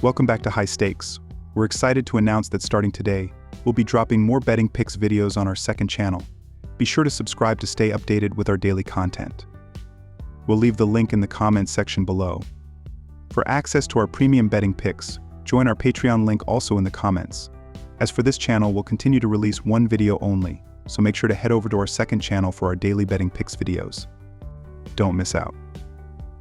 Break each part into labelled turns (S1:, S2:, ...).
S1: Welcome back to High Stakes. We're excited to announce that starting today, we'll be dropping more betting picks videos on our second channel. Be sure to subscribe to stay updated with our daily content. We'll leave the link in the comments section below. For access to our premium betting picks, join our Patreon link also in the comments. As for this channel, we'll continue to release one video only, so make sure to head over to our second channel for our daily betting picks videos. Don't miss out.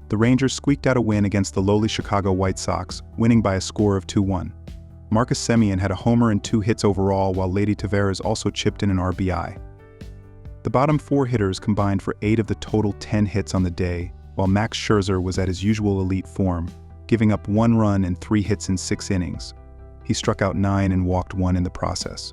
S1: The Rangers squeaked out a win against the lowly Chicago White Sox, winning by a score of 2-1. Marcus Semien had a homer and 2 hits overall, while Lady Taveras also chipped in an RBI. The bottom 4 hitters combined for 8 of the total 10 hits on the day, while Max Scherzer was at his usual elite form, giving up 1 run and 3 hits in 6 innings. He struck out 9 and walked 1 in the process.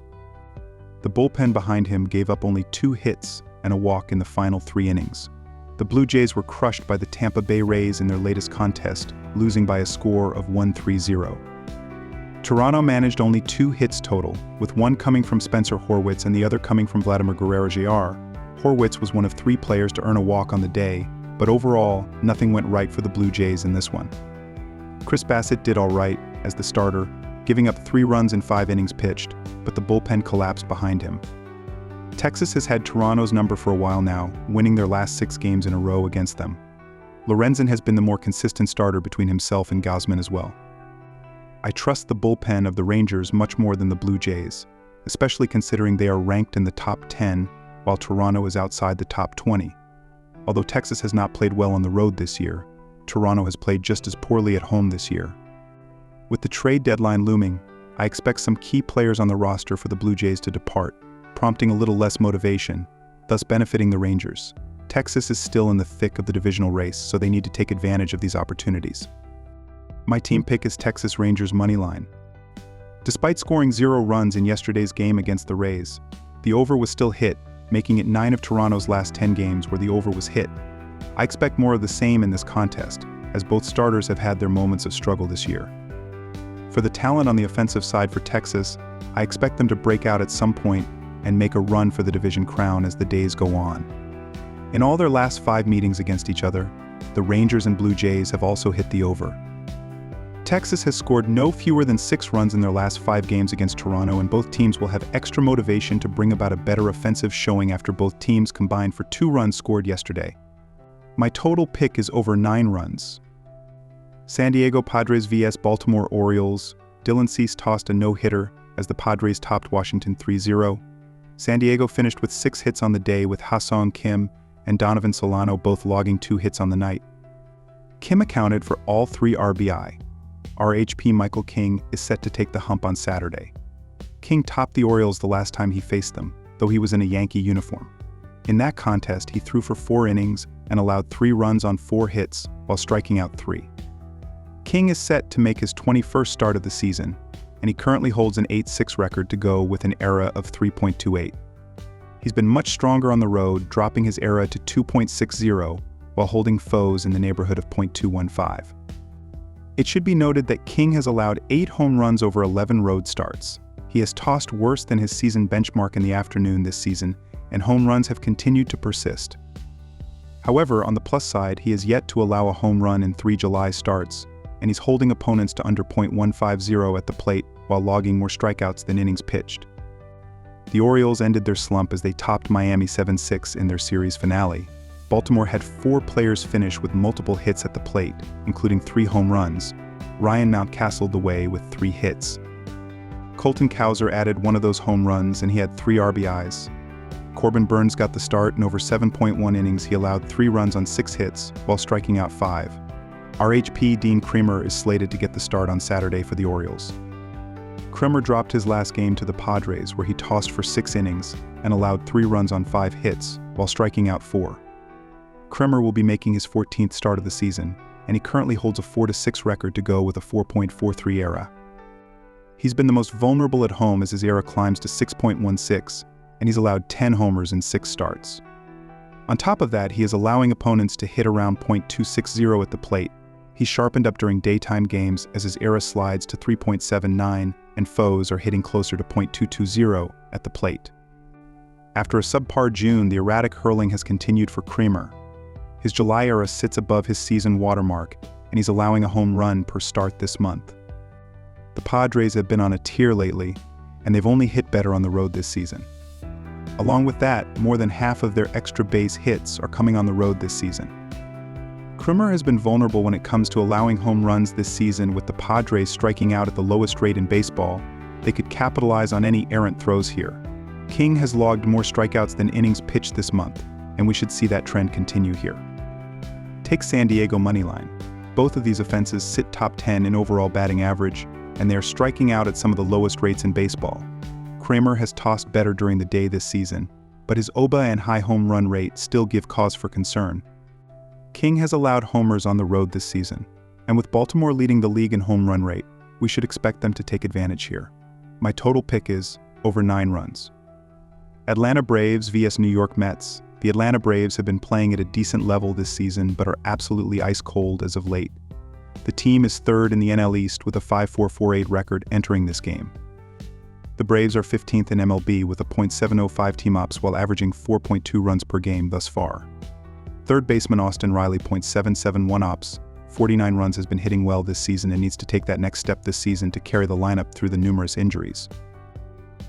S1: The bullpen behind him gave up only 2 hits and a walk in the final 3 innings. The Blue Jays were crushed by the Tampa Bay Rays in their latest contest, losing by a score of 1-3-0. Toronto managed only 2 hits total, with 1 coming from Spencer Horwitz and the other coming from Vladimir Guerrero Jr. Horwitz was one of 3 players to earn a walk on the day, but overall, nothing went right for the Blue Jays in this one. Chris Bassett did all right as the starter, giving up 3 runs in 5 innings pitched, but the bullpen collapsed behind him. Texas has had Toronto's number for a while now, winning their last 6 games in a row against them. Lorenzen has been the more consistent starter between himself and Gausman as well. I trust the bullpen of the Rangers much more than the Blue Jays, especially considering they are ranked in the top 10, while Toronto is outside the top 20. Although Texas has not played well on the road this year, Toronto has played just as poorly at home this year. With the trade deadline looming, I expect some key players on the roster for the Blue Jays to depart, prompting a little less motivation, thus benefiting the Rangers. Texas is still in the thick of the divisional race, so they need to take advantage of these opportunities. My team pick is Texas Rangers moneyline. Despite scoring 0 runs in yesterday's game against the Rays, the over was still hit, making it 9 of Toronto's last 10 games where the over was hit. I expect more of the same in this contest, as both starters have had their moments of struggle this year. For the talent on the offensive side for Texas, I expect them to break out at some point and make a run for the division crown as the days go on. In all their last 5 meetings against each other, the Rangers and Blue Jays have also hit the over. Texas has scored no fewer than 6 runs in their last 5 games against Toronto, and both teams will have extra motivation to bring about a better offensive showing after both teams combined for 2 runs scored yesterday. My total pick is over 9 runs. San Diego Padres vs Baltimore Orioles. Dylan Cease tossed a no-hitter as the Padres topped Washington 3-0. San Diego finished with 6 hits on the day, with Ha-Seong Kim and Donovan Solano both logging 2 hits on the night. Kim accounted for all 3 RBI. RHP Michael King is set to take the hump on Saturday. King topped the Orioles the last time he faced them, though he was in a Yankee uniform. In that contest, he threw for 4 innings and allowed 3 runs on 4 hits while striking out 3. King is set to make his 21st start of the season, and he currently holds an 8-6 record to go with an ERA of 3.28. He's been much stronger on the road, dropping his ERA to 2.60 while holding foes in the neighborhood of .215. It should be noted that King has allowed 8 home runs over 11 road starts. He has tossed worse than his season benchmark in the afternoon this season, and home runs have continued to persist. However, on the plus side, he has yet to allow a home run in 3 July starts, and he's holding opponents to under .150 at the plate while logging more strikeouts than innings pitched. The Orioles ended their slump as they topped Miami 7-6 in their series finale. Baltimore had 4 players finish with multiple hits at the plate, including 3 home runs. Ryan Mountcastled the way with 3 hits. Colton Cowser added one of those home runs, and he had 3 RBIs. Corbin Burns got the start, and over 7.1 innings he allowed 3 runs on 6 hits while striking out 5. RHP Dean Kremer is slated to get the start on Saturday for the Orioles. Kremer dropped his last game to the Padres, where he tossed for 6 innings and allowed 3 runs on 5 hits while striking out 4. Kremer will be making his 14th start of the season, and he currently holds a 4-6 record to go with a 4.43 ERA. He's been the most vulnerable at home as his ERA climbs to 6.16, and he's allowed 10 homers in 6 starts. On top of that, he is allowing opponents to hit around .260 at the plate. He's sharpened up during daytime games as his ERA slides to 3.79, and foes are hitting closer to .220 at the plate. After a subpar June, the erratic hurling has continued for Kremer. His July ERA sits above his season watermark, and he's allowing a home run per start this month. The Padres have been on a tear lately, and they've only hit better on the road this season. Along with that, more than half of their extra base hits are coming on the road this season. Kremer has been vulnerable when it comes to allowing home runs this season. With the Padres striking out at the lowest rate in baseball, they could capitalize on any errant throws here. King has logged more strikeouts than innings pitched this month, and we should see that trend continue here. Take San Diego moneyline. Both of these offenses sit top 10 in overall batting average, and they are striking out at some of the lowest rates in baseball. Kremer has tossed better during the day this season, but his OBA and high home run rate still give cause for concern. King has allowed homers on the road this season, and with Baltimore leading the league in home run rate, we should expect them to take advantage here. My total pick is over 9 runs. Atlanta Braves vs New York Mets. The Atlanta Braves have been playing at a decent level this season but are absolutely ice cold as of late. The team is third in the NL East with a 5.448 record entering this game. The Braves are 15th in MLB with a .705 team ops while averaging 4.2 runs per game thus far. Third baseman Austin Riley .771 ops, 49 runs, has been hitting well this season and needs to take that next step this season to carry the lineup through the numerous injuries.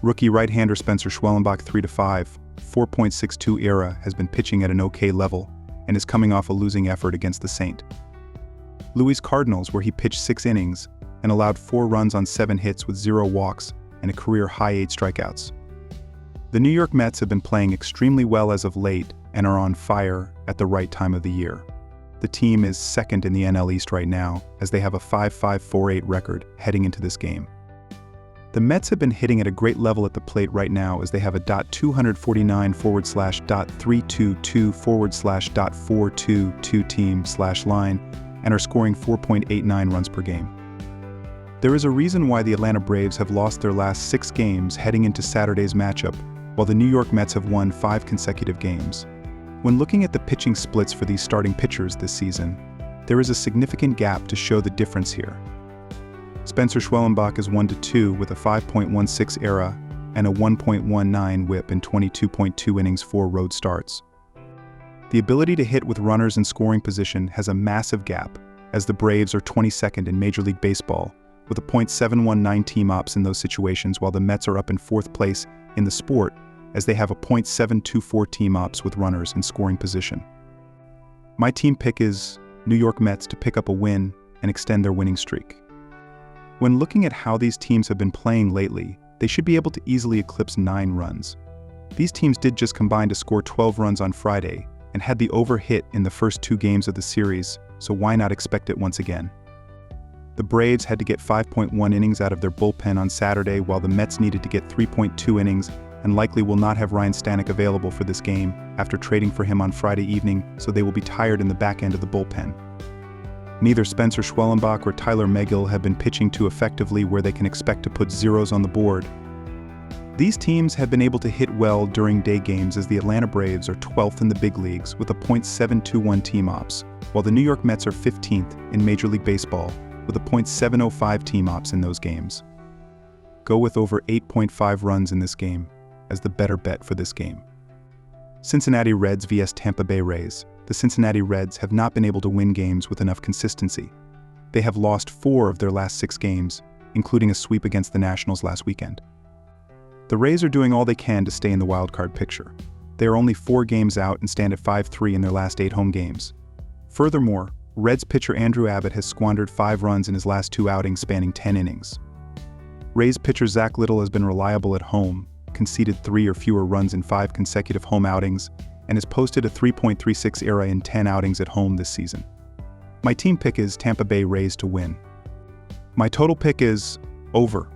S1: Rookie right-hander Spencer Schwellenbach 3-5, 4.62 ERA, has been pitching at an okay level and is coming off a losing effort against the St. Louis Cardinals, where he pitched 6 innings and allowed 4 runs on 7 hits with 0 walks and a career-high 8 strikeouts. The New York Mets have been playing extremely well as of late and are on fire at the right time of the year. The team is second in the NL East right now, as they have a 5.548 record heading into this game. The Mets have been hitting at a great level at the plate right now, as they have a .249/.322/.422 team/line and are scoring 4.89 runs per game. There is a reason why the Atlanta Braves have lost their last 6 games heading into Saturday's matchup, while the New York Mets have won 5 consecutive games. When looking at the pitching splits for these starting pitchers this season, there is a significant gap to show the difference here. Spencer Schwellenbach is 1-2 with a 5.16 ERA and a 1.19 WHIP in 22.2 innings, 4 road starts. The ability to hit with runners in scoring position has a massive gap, as the Braves are 22nd in Major League Baseball with a .719 team ops in those situations, while the Mets are up in 4th place in the sport, as they have a .724 team ops with runners in scoring position. My team pick is New York Mets to pick up a win and extend their winning streak. When looking at how these teams have been playing lately, they should be able to easily eclipse 9 runs. These teams did just combine to score 12 runs on Friday and had the over hit in the first 2 games of the series, so why not expect it once again? The Braves had to get 5.1 innings out of their bullpen on Saturday, while the Mets needed to get 3.2 innings and likely will not have Ryan Stanek available for this game after trading for him on Friday evening, so they will be tired in the back end of the bullpen. Neither Spencer Schwellenbach or Tyler Megill have been pitching too effectively where they can expect to put zeros on the board. These teams have been able to hit well during day games, as the Atlanta Braves are 12th in the big leagues with a .721 team ops, while the New York Mets are 15th in Major League Baseball with a .705 team ops in those games. Go with over 8.5 runs in this game as the better bet for this game. Cincinnati Reds vs Tampa Bay Rays. The Cincinnati Reds have not been able to win games with enough consistency. They have lost 4 of their last 6 games, including a sweep against the Nationals last weekend. The Rays are doing all they can to stay in the wildcard picture. They are only 4 games out and stand at 5-3 in their last 8 home games. Furthermore, Reds pitcher Andrew Abbott has squandered 5 runs in his last 2 outings spanning 10 innings. Rays pitcher Zach Littell has been reliable at home, conceded 3 or fewer runs in 5 consecutive home outings, and has posted a 3.36 ERA in 10 outings at home this season. My team pick is Tampa Bay Rays to win. My total pick is over